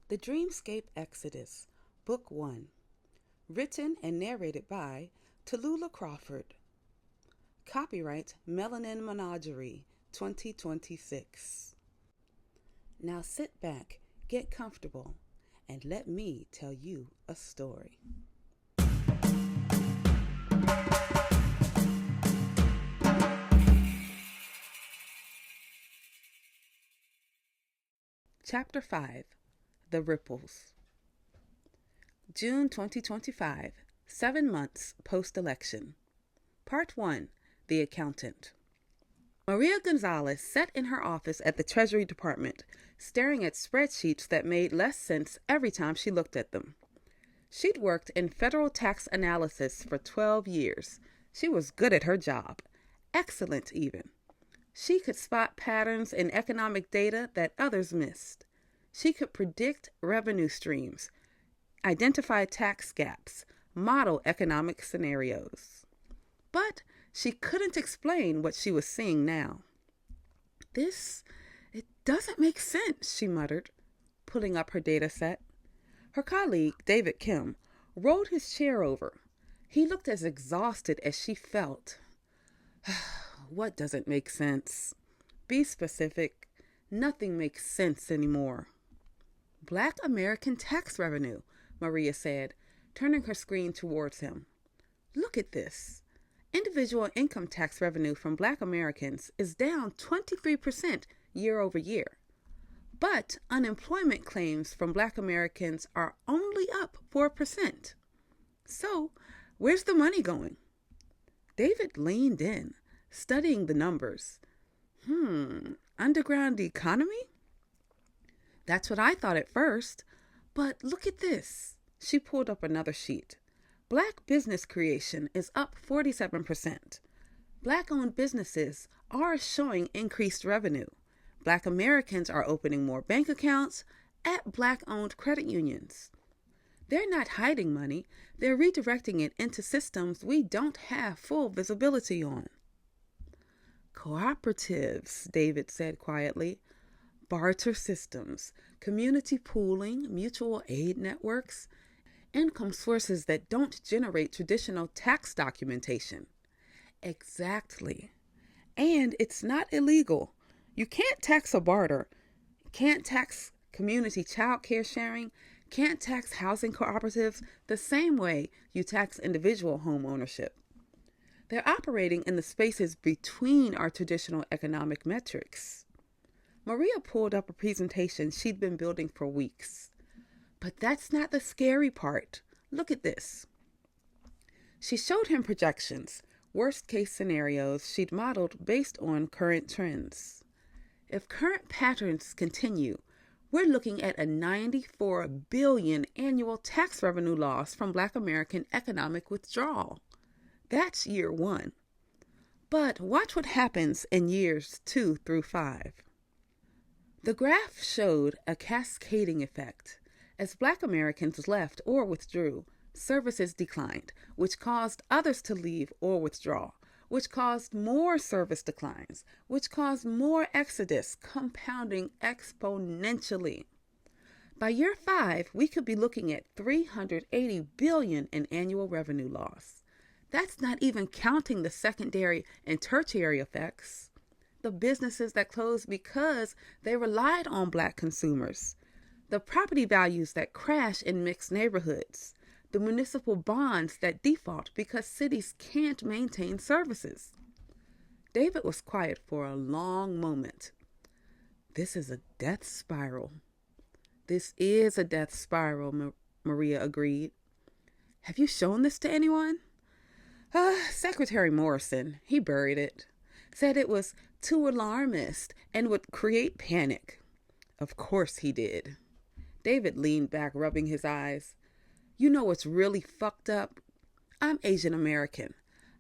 The Dreamscape Exodus, Book 1. Written and narrated by Tallulah Crawford. Copyright Melanin Menagerie 2026. Now sit back, get comfortable, and let me tell you a story. Chapter 5. The Ripples. June 2025, 7 months post-election. Part 1. The Accountant. Maria Gonzalez sat in her office at the Treasury Department, staring at spreadsheets that made less sense every time she looked at them. She'd worked in federal tax analysis for 12 years. She was good at her job. Excellent, even. She could spot patterns in economic data that others missed. She could predict revenue streams, identify tax gaps, model economic scenarios. But she couldn't explain what she was seeing now. It doesn't make sense, she muttered, pulling up her data set. Her colleague, David Kim, rolled his chair over. He looked as exhausted as she felt. What doesn't make sense? Be specific. Nothing makes sense anymore. Black American tax revenue, Maria said, turning her screen towards him. Look at this. Individual income tax revenue from Black Americans is down 23% year over year. But unemployment claims from Black Americans are only up 4%. So, where's the money going? David leaned in, studying the numbers. Underground economy? That's what I thought at first. But look at this. She pulled up another sheet. Black business creation is up 47%. Black-owned businesses are showing increased revenue. Black Americans are opening more bank accounts at Black-owned credit unions. They're not hiding money. They're redirecting it into systems we don't have full visibility on. Cooperatives, David said quietly. Barter systems, community pooling, mutual aid networks, income sources that don't generate traditional tax documentation. Exactly. And it's not illegal. You can't tax a barter, can't tax community childcare sharing, can't tax housing cooperatives the same way you tax individual home ownership. They're operating in the spaces between our traditional economic metrics. Maria pulled up a presentation she'd been building for weeks. But that's not the scary part. Look at this. She showed him projections, worst-case scenarios she'd modeled based on current trends. If current patterns continue, we're looking at a $94 billion annual tax revenue loss from Black American economic withdrawal. That's year 1. But watch what happens in years 2 through 5. The graph showed a cascading effect. As Black Americans left or withdrew, services declined, which caused others to leave or withdraw, which caused more service declines, which caused more exodus, compounding exponentially. By year 5, we could be looking at $380 billion in annual revenue loss. That's not even counting the secondary and tertiary effects. The businesses that closed because they relied on Black consumers, the property values that crash in mixed neighborhoods, the municipal bonds that default because cities can't maintain services. David was quiet for a long moment. This is a death spiral. This is a death spiral, Maria agreed. Have you shown this to anyone? Secretary Morrison, he buried it. Said it was too alarmist and would create panic. Of course he did. David leaned back, rubbing his eyes. You know what's really fucked up? I'm Asian American.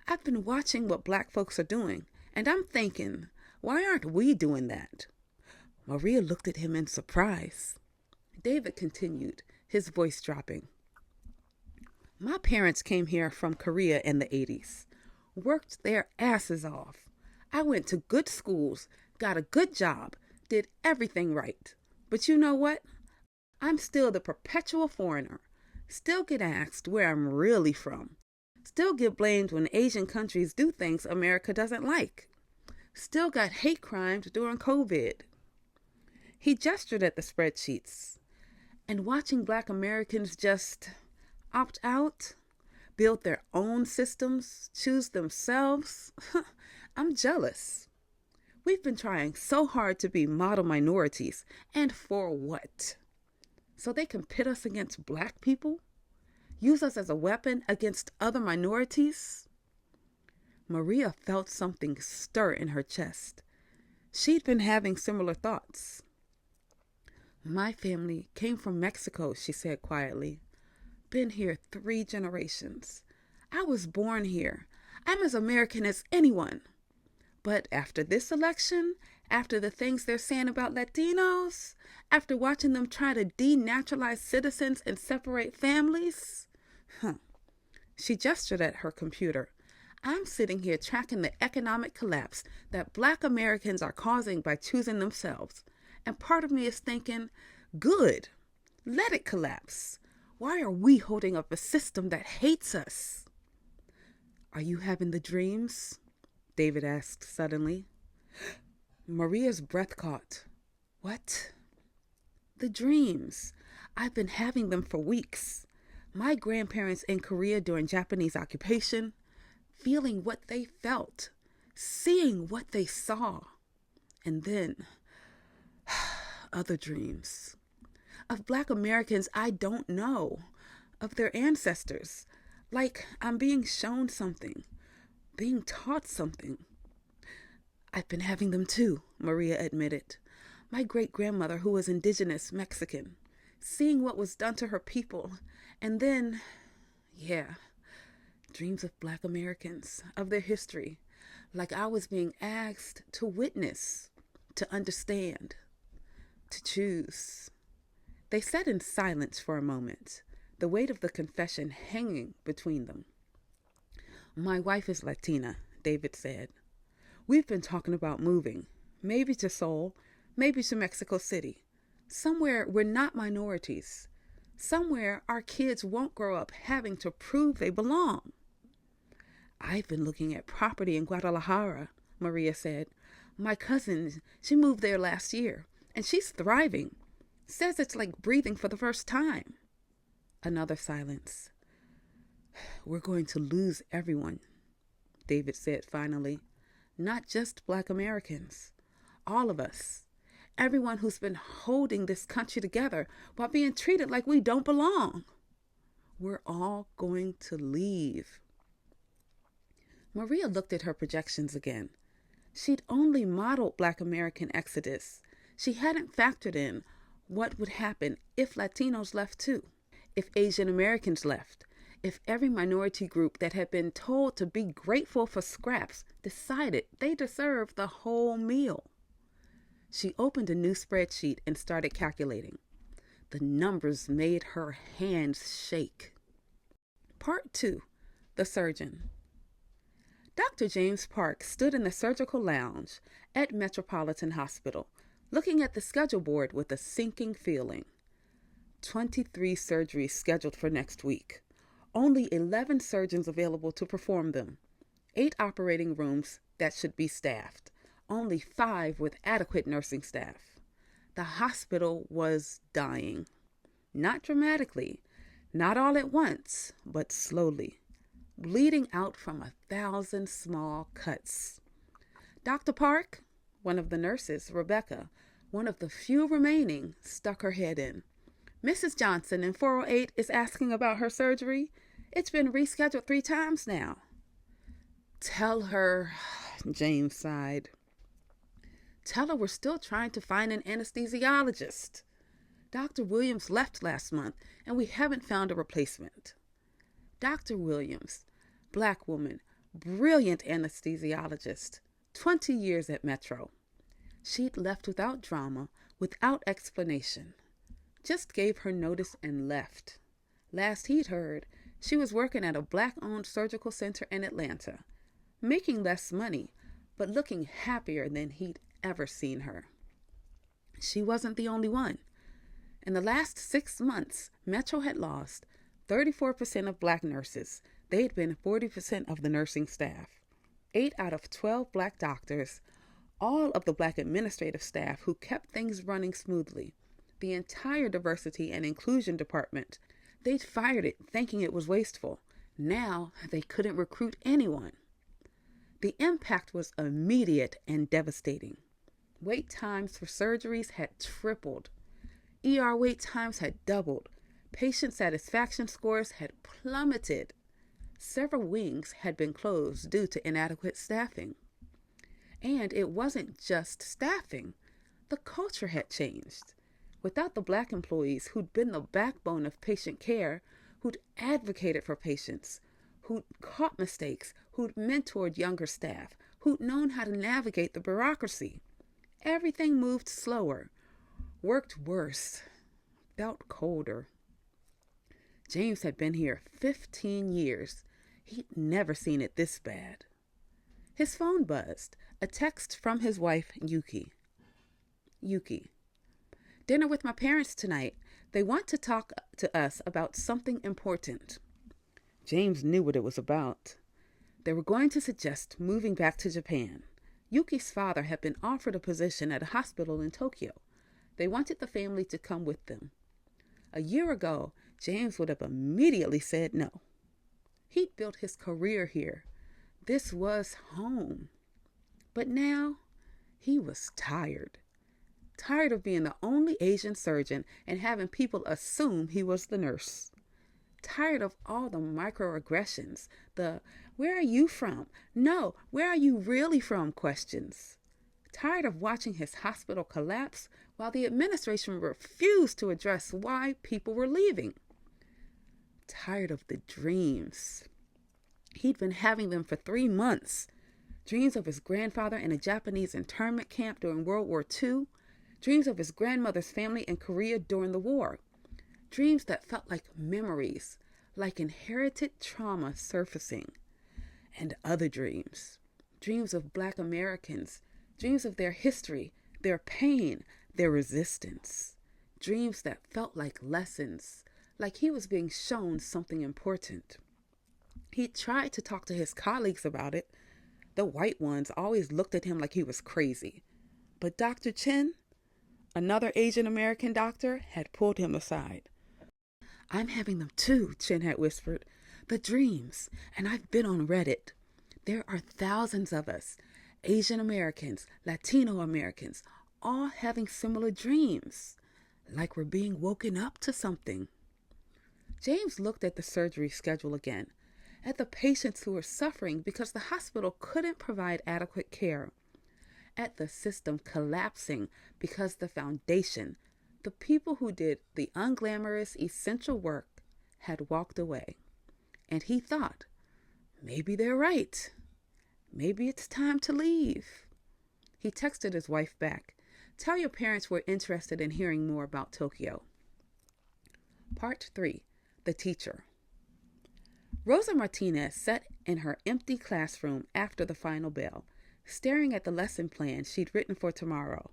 I've been watching what Black folks are doing, and I'm thinking, why aren't we doing that? Maria looked at him in surprise. David continued, his voice dropping. My parents came here from Korea in the 80s, worked their asses off. I went to good schools, got a good job, did everything right. But you know what? I'm still the perpetual foreigner. Still get asked where I'm really from. Still get blamed when Asian countries do things America doesn't like. Still got hate crimes during COVID. He gestured at the spreadsheets. And watching Black Americans just opt out, build their own systems, choose themselves, I'm jealous. We've been trying so hard to be model minorities, and for what? So they can pit us against Black people? Use us as a weapon against other minorities? Maria felt something stir in her chest. She'd been having similar thoughts. My family came from Mexico, she said quietly. Been here 3 generations. I was born here. I'm as American as anyone. But after this election, after the things they're saying about Latinos, after watching them try to denaturalize citizens and separate families, she gestured at her computer. I'm sitting here tracking the economic collapse that Black Americans are causing by choosing themselves. And part of me is thinking, good, let it collapse. Why are we holding up a system that hates us? Are you having the dreams? David asked suddenly. Maria's breath caught. What? The dreams. I've been having them for weeks. My grandparents in Korea during Japanese occupation, feeling what they felt, seeing what they saw, and then other dreams of Black Americans I don't know, of their ancestors, like I'm being shown something, being taught something. I've been having them too, Maria admitted. My great-grandmother, who was indigenous Mexican, seeing what was done to her people, and then, dreams of Black Americans, of their history, like I was being asked to witness, to understand, to choose. They sat in silence for a moment, the weight of the confession hanging between them. My wife is Latina, David said. We've been talking about moving, maybe to Seoul, maybe to Mexico City, somewhere we're not minorities, somewhere our kids won't grow up having to prove they belong. I've been looking at property in Guadalajara, Maria said. My cousin, she moved there last year, and she's thriving. Says it's like breathing for the first time. Another silence. We're going to lose everyone, David said finally. Not just Black Americans. All of us. Everyone who's been holding this country together while being treated like we don't belong. We're all going to leave. Maria looked at her projections again. She'd only modeled Black American exodus. She hadn't factored in what would happen if Latinos left too, if Asian Americans left, if every minority group that had been told to be grateful for scraps decided they deserved the whole meal. She opened a new spreadsheet and started calculating. The numbers made her hands shake. Part 2. The Surgeon. Dr. James Park stood in the surgical lounge at Metropolitan Hospital, looking at the schedule board with a sinking feeling. 23 surgeries scheduled for next week. Only 11 surgeons available to perform them. 8 operating rooms that should be staffed. Only 5 with adequate nursing staff. The hospital was dying. Not dramatically, not all at once, but slowly. Bleeding out from 1,000 small cuts. Dr. Park, one of the nurses, Rebecca, one of the few remaining, stuck her head in. Mrs. Johnson in 408 is asking about her surgery. It's been rescheduled 3 times now. Tell her, James sighed. Tell her we're still trying to find an anesthesiologist. Dr. Williams left last month, and we haven't found a replacement. Dr. Williams, Black woman, brilliant anesthesiologist, 20 years at Metro. She'd left without drama, without explanation. Just gave her notice and left. Last he'd heard, she was working at a Black-owned surgical center in Atlanta, making less money, but looking happier than he'd ever seen her. She wasn't the only one. In the last 6 months, Metro had lost 34% of black nurses. They'd been 40% of the nursing staff. 8 out of 12 black doctors, all of the black administrative staff who kept things running smoothly, the entire diversity and inclusion department. They'd fired it thinking it was wasteful. Now they couldn't recruit anyone. The impact was immediate and devastating. Wait times for surgeries had tripled. ER wait times had doubled. Patient satisfaction scores had plummeted. Several wings had been closed due to inadequate staffing. And it wasn't just staffing. The culture had changed. Without the black employees who'd been the backbone of patient care, who'd advocated for patients, who'd caught mistakes, who'd mentored younger staff, who'd known how to navigate the bureaucracy, everything moved slower, worked worse, felt colder. James had been here 15 years. He'd never seen it this bad. His phone buzzed, a text from his wife, Yuki. Yuki, dinner with my parents tonight. They want to talk to us about something important. James knew what it was about. They were going to suggest moving back to Japan. Yuki's father had been offered a position at a hospital in Tokyo. They wanted the family to come with them. A year ago, James would have immediately said no. He'd built his career here. This was home. But now, he was tired. Tired of being the only Asian surgeon and having people assume he was the nurse. Tired of all the microaggressions, the "where are you from? No, where are you really from?" questions. Tired of watching his hospital collapse while the administration refused to address why people were leaving. Tired of the dreams. He'd been having them for 3 months. Dreams of his grandfather in a Japanese internment camp during World War II. Dreams of his grandmother's family in Korea during the war. Dreams that felt like memories, like inherited trauma surfacing. And other dreams. Dreams of Black Americans. Dreams of their history, their pain, their resistance. Dreams that felt like lessons, like he was being shown something important. He tried to talk to his colleagues about it. The white ones always looked at him like he was crazy. But Dr. Chen, another Asian American doctor, had pulled him aside. "I'm having them too," Chen had whispered. "The dreams. And I've been on Reddit. There are thousands of us, Asian Americans, Latino Americans, all having similar dreams, like we're being woken up to something." James looked at the surgery schedule again, at the patients who were suffering because the hospital couldn't provide adequate care, at the system collapsing because the foundation, the people who did the unglamorous, essential work, had walked away. And he thought, maybe they're right. Maybe it's time to leave. He texted his wife back, "Tell your parents we're interested in hearing more about Tokyo." Part 3. The Teacher. Rosa Martinez sat in her empty classroom after the final bell, staring at the lesson plan she'd written for tomorrow.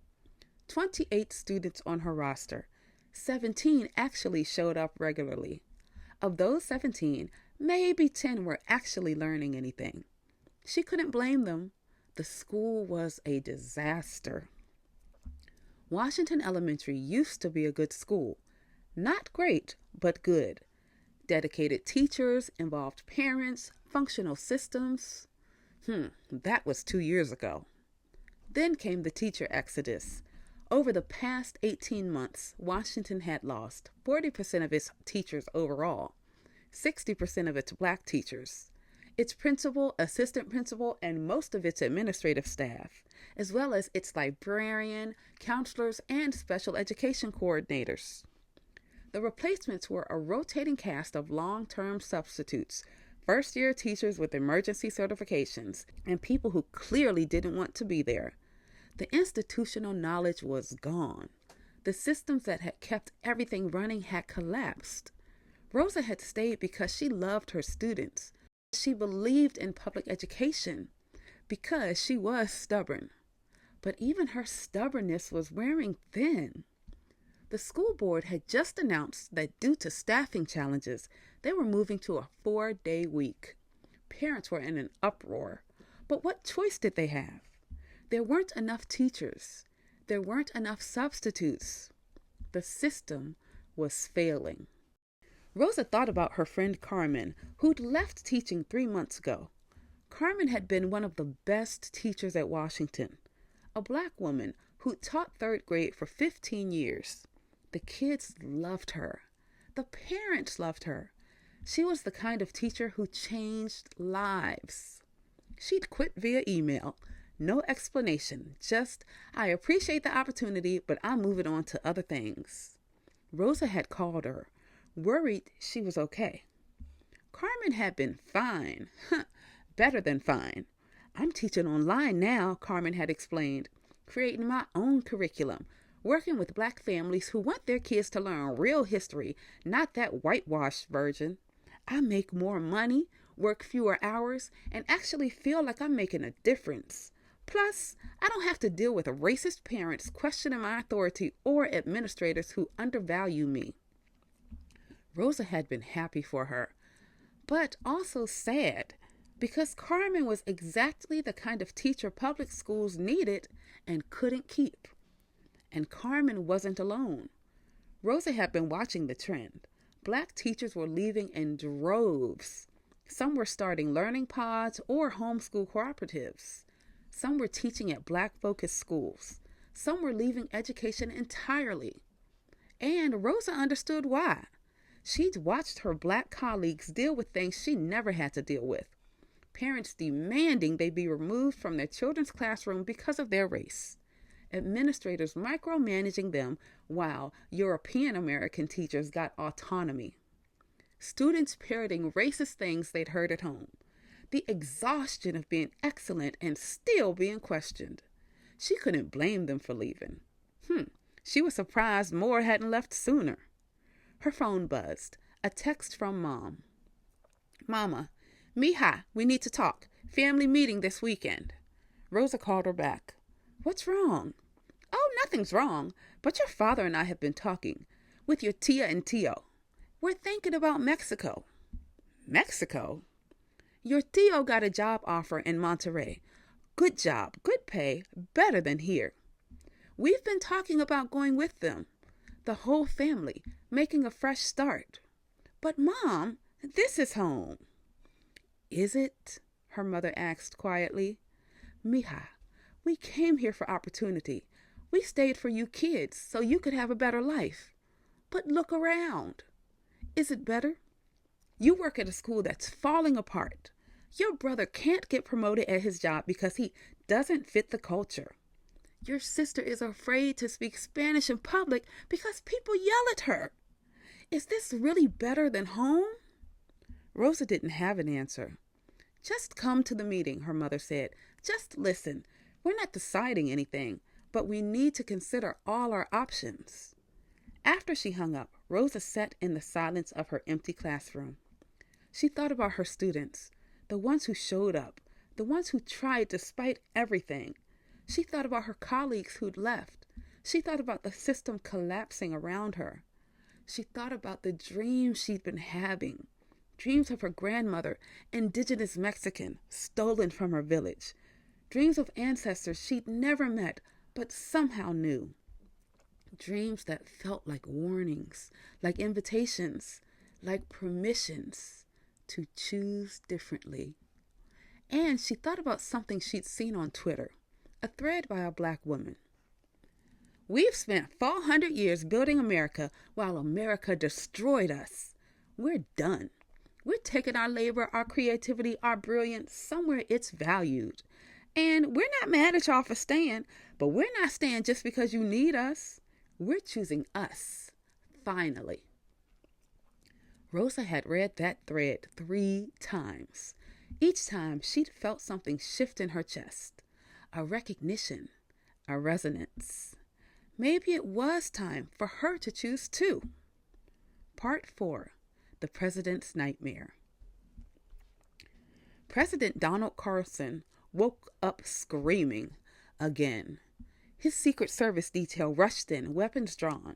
28 students on her roster. 17 actually showed up regularly. Of those 17, maybe 10 were actually learning anything. She couldn't blame them. The school was a disaster. Washington Elementary used to be a good school. Not great, but good. Dedicated teachers, involved parents, functional systems. That was 2 years ago. Then came the teacher exodus. Over the past 18 months, Washington had lost 40% of its teachers overall, 60% of its black teachers, its principal, assistant principal, and most of its administrative staff, as well as its librarian, counselors, and special education coordinators. The replacements were a rotating cast of long-term substitutes, first-year teachers with emergency certifications, and people who clearly didn't want to be there. The institutional knowledge was gone. The systems that had kept everything running had collapsed. Rosa had stayed because she loved her students. She believed in public education because she was stubborn. But even her stubbornness was wearing thin. The school board had just announced that due to staffing challenges, they were moving to a 4-day week. Parents were in an uproar. But what choice did they have? There weren't enough teachers. There weren't enough substitutes. The system was failing. Rosa thought about her friend Carmen, who'd left teaching 3 months ago. Carmen had been one of the best teachers at Washington, a Black woman who'd taught 3rd grade for 15 years. The kids loved her. The parents loved her. She was the kind of teacher who changed lives. She'd quit via email. No explanation, just, I appreciate the opportunity, but I'm moving on to other things. Rosa had called her, worried she was okay. Carmen had been fine. Better than fine. I'm teaching online now, Carmen had explained, creating my own curriculum, working with Black families who want their kids to learn real history, not that whitewashed version. I make more money, work fewer hours, and actually feel like I'm making a difference. Plus, I don't have to deal with racist parents questioning my authority or administrators who undervalue me. Rosa had been happy for her, but also sad, because Carmen was exactly the kind of teacher public schools needed and couldn't keep. And Carmen wasn't alone. Rosa had been watching the trend. Black teachers were leaving in droves. Some were starting learning pods or homeschool cooperatives. Some were teaching at Black-focused schools. Some were leaving education entirely. And Rosa understood why. She'd watched her Black colleagues deal with things she never had to deal with. Parents demanding they be removed from their children's classroom because of their race. Administrators micromanaging them while European American teachers got autonomy. Students parroting racist things they'd heard at home. The exhaustion of being excellent and still being questioned. She couldn't blame them for leaving. She was surprised more hadn't left sooner. Her phone buzzed. A text from Mom. Mama, Mija, we need to talk. Family meeting this weekend. Rosa called her back. What's wrong? Oh, nothing's wrong, but your father and I have been talking with your tia and tio. We're thinking about Mexico. Mexico? Your tio got a job offer in Monterrey. Good job, good pay, better than here. We've been talking about going with them, the whole family, making a fresh start. But Mom, this is home. Is it? Her mother asked quietly. Mija, we came here for opportunity. We stayed for you kids so you could have a better life. But look around. Is it better? You work at a school that's falling apart. Your brother can't get promoted at his job because he doesn't fit the culture. Your sister is afraid to speak Spanish in public because people yell at her. Is this really better than home? Rosa didn't have an answer. Just come to the meeting, her mother said. Just listen. We're not deciding anything, but we need to consider all our options. After she hung up, Rosa sat in the silence of her empty classroom. She thought about her students, the ones who showed up, the ones who tried despite everything. She thought about her colleagues who'd left. She thought about the system collapsing around her. She thought about the dreams she'd been having, dreams of her grandmother, indigenous Mexican, stolen from her village, dreams of ancestors she'd never met but somehow knew, dreams that felt like warnings, like invitations, like permissions to choose differently. And she thought about something she'd seen on Twitter, a thread by a Black woman. We've spent 400 years building America while America destroyed us. We're done. We're taking our labor, our creativity, our brilliance somewhere it's valued. And we're not mad at y'all for staying, but we're not staying just because you need us. We're choosing us, finally. Rosa had read that thread 3 times. Each time she'd felt something shift in her chest, a recognition, a resonance. Maybe it was time for her to choose too. Part 4, The President's Nightmare. President Donald Carson woke up screaming again. His Secret Service detail rushed in, weapons drawn.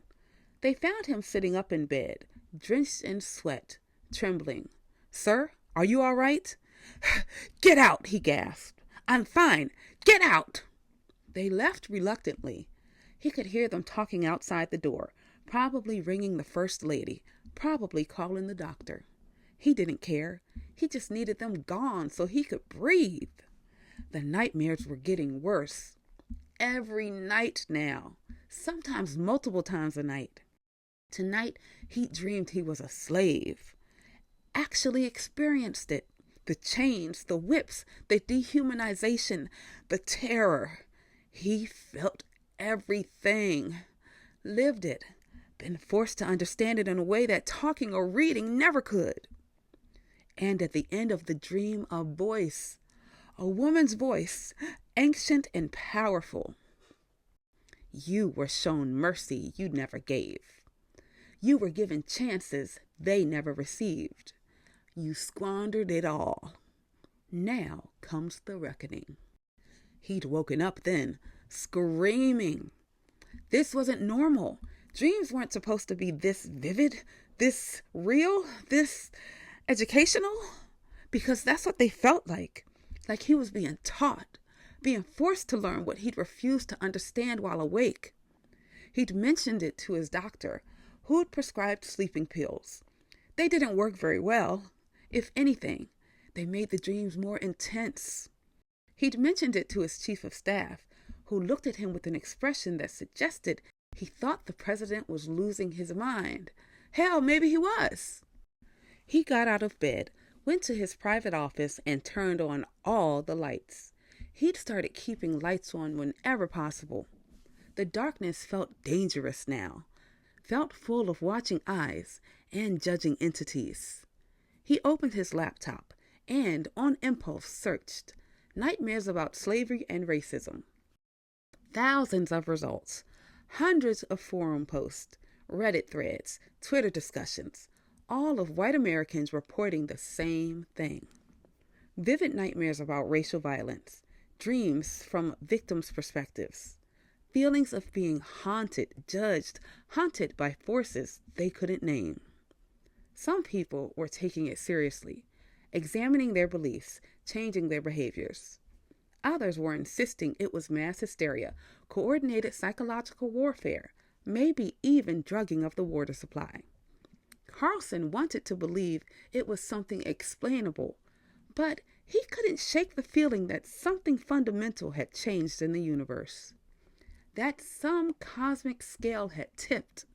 They found him sitting up in bed, drenched in sweat, trembling. "Sir, are you all right?" "Get out," he gasped. "I'm fine. Get out." They left reluctantly. He could hear them talking outside the door, probably ringing the First Lady, probably calling the doctor. He didn't care. He just needed them gone so he could breathe. The nightmares were getting worse. Every night now, sometimes multiple times a night. Tonight, he dreamed he was a slave. Actually experienced it. The chains, the whips, the dehumanization, the terror. He felt everything. Lived it. Been forced to understand it in a way that talking or reading never could. And at the end of the dream, a voice. A woman's voice, ancient and powerful. "You were shown mercy you never gave. You were given chances they never received. You squandered it all. Now comes the reckoning." He'd woken up then, screaming. This wasn't normal. Dreams weren't supposed to be this vivid, this real, this educational. Because that's what they felt like. Like he was being taught, being forced to learn what he'd refused to understand while awake. He'd mentioned it to his doctor, who'd prescribed sleeping pills. They didn't work very well. If anything, they made the dreams more intense. He'd mentioned it to his chief of staff, who looked at him with an expression that suggested he thought the president was losing his mind. Hell, maybe he was. He got out of bed, went to his private office, and turned on all the lights. He'd started keeping lights on whenever possible. The darkness felt dangerous now, felt full of watching eyes and judging entities. He opened his laptop and, on impulse, searched nightmares about slavery and racism. Thousands of results, hundreds of forum posts, Reddit threads, Twitter discussions, all of white Americans reporting the same thing. Vivid nightmares about racial violence, dreams from victims' perspectives, feelings of being haunted, judged, haunted by forces they couldn't name. Some people were taking it seriously, examining their beliefs, changing their behaviors. Others were insisting it was mass hysteria, coordinated psychological warfare, maybe even drugging of the water supply. Carlson wanted to believe it was something explainable, but he couldn't shake the feeling that something fundamental had changed in the universe, that some cosmic scale had tipped,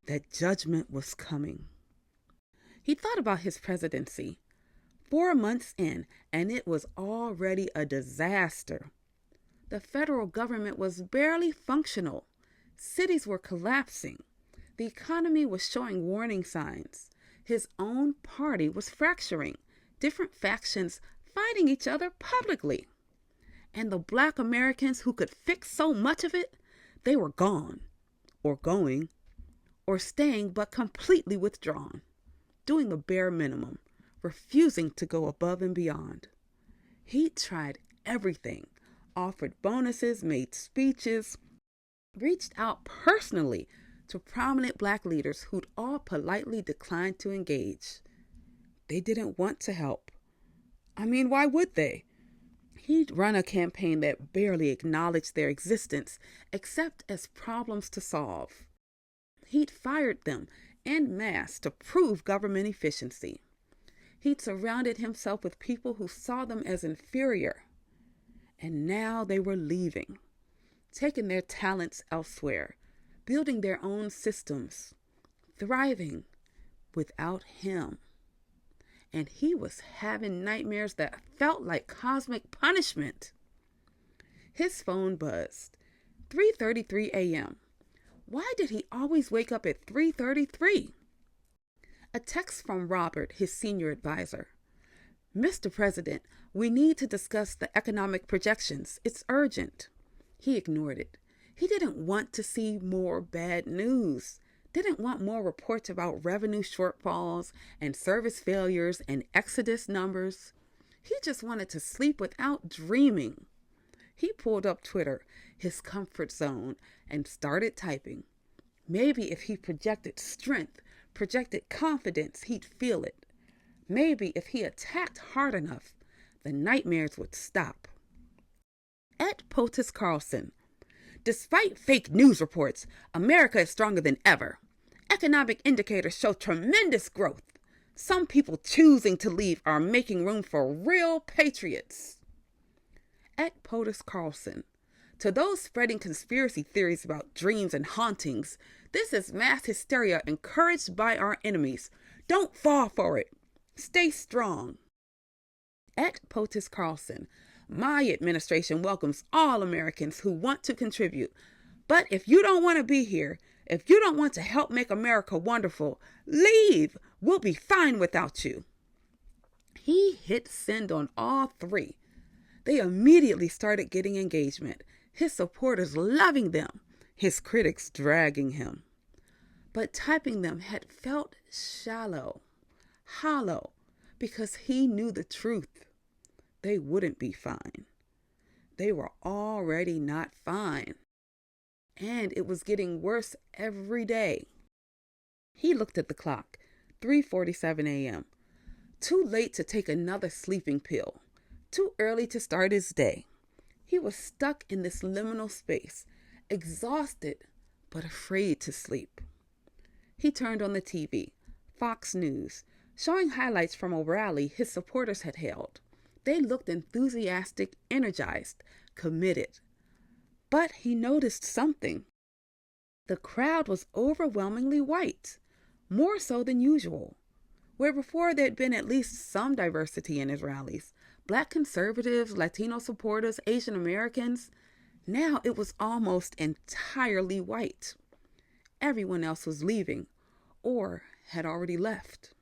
that judgment was coming. He thought about his presidency. 4 months in, and it was already a disaster. The federal government was barely functional. Cities were collapsing. The economy was showing warning signs. His own party was fracturing, different factions fighting each other publicly. And the Black Americans who could fix so much of it, they were gone, or going, or staying but completely withdrawn, doing the bare minimum, refusing to go above and beyond. He tried everything, offered bonuses, made speeches, reached out personally to prominent Black leaders who'd all politely declined to engage. They didn't want to help. I mean, why would they? He'd run a campaign that barely acknowledged their existence except as problems to solve. He'd fired them en masse to prove government efficiency. He'd surrounded himself with people who saw them as inferior. And now they were leaving, taking their talents elsewhere, building their own systems, thriving without him. And he was having nightmares that felt like cosmic punishment. His phone buzzed. 3:33 a.m. Why did he always wake up at 3:33? A text from Robert, his senior advisor. "Mr. President, we need to discuss the economic projections. It's urgent." He ignored it. He didn't want to see more bad news. Didn't want more reports about revenue shortfalls and service failures and exodus numbers. He just wanted to sleep without dreaming. He pulled up Twitter, his comfort zone, and started typing. Maybe if he projected strength, projected confidence, he'd feel it. Maybe if he attacked hard enough, the nightmares would stop. At POTUS Carlson, despite fake news reports, America is stronger than ever. Economic indicators show tremendous growth. Some people choosing to leave are making room for real patriots. At POTUS Carlson, to those spreading conspiracy theories about dreams and hauntings, this is mass hysteria encouraged by our enemies. Don't fall for it. Stay strong. At POTUS Carlson, my administration welcomes all Americans who want to contribute. But if you don't want to be here, if you don't want to help make America wonderful, leave. We'll be fine without you. He hit send on all three. They immediately started getting engagement, his supporters loving them, his critics dragging him. But typing them had felt shallow, hollow, because he knew the truth. They wouldn't be fine. They were already not fine. And it was getting worse every day. He looked at the clock, 3:47 a.m. Too late to take another sleeping pill. Too early to start his day. He was stuck in this liminal space, exhausted but afraid to sleep. He turned on the TV, Fox News, showing highlights from a rally his supporters had held. They looked enthusiastic, energized, committed. But he noticed something. The crowd was overwhelmingly white, more so than usual. Where before there had been at least some diversity in his rallies, Black conservatives, Latino supporters, Asian Americans, now it was almost entirely white. Everyone else was leaving or had already left.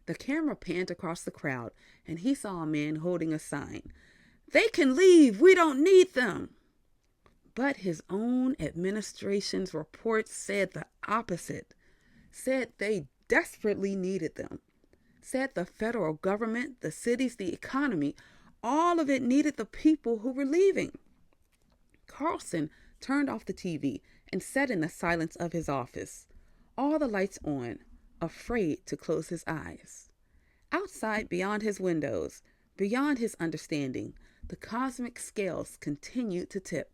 The camera panned across the crowd, and he saw a man holding a sign. "They can leave. We don't need them." But his own administration's report said the opposite, said they desperately needed them, said the federal government, the cities, the economy, all of it needed the people who were leaving. Carlson turned off the TV and sat in the silence of his office, all the lights on, afraid to close his eyes. Outside, beyond his windows, beyond his understanding, the cosmic scales continued to tip,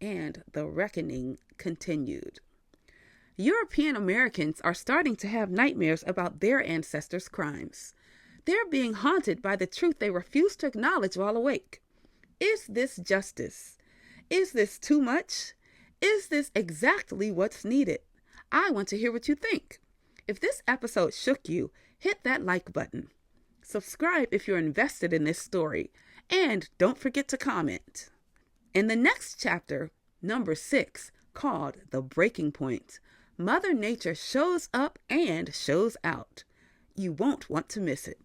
and the reckoning continued. European Americans are starting to have nightmares about their ancestors' crimes. They're being haunted by the truth they refuse to acknowledge while awake. Is this justice? Is this too much? Is this exactly what's needed? I want to hear what you think. If this episode shook you, hit that like button. Subscribe if you're invested in this story. And don't forget to comment. In the next chapter, number 6, called The Breaking Point, Mother Nature shows up and shows out. You won't want to miss it.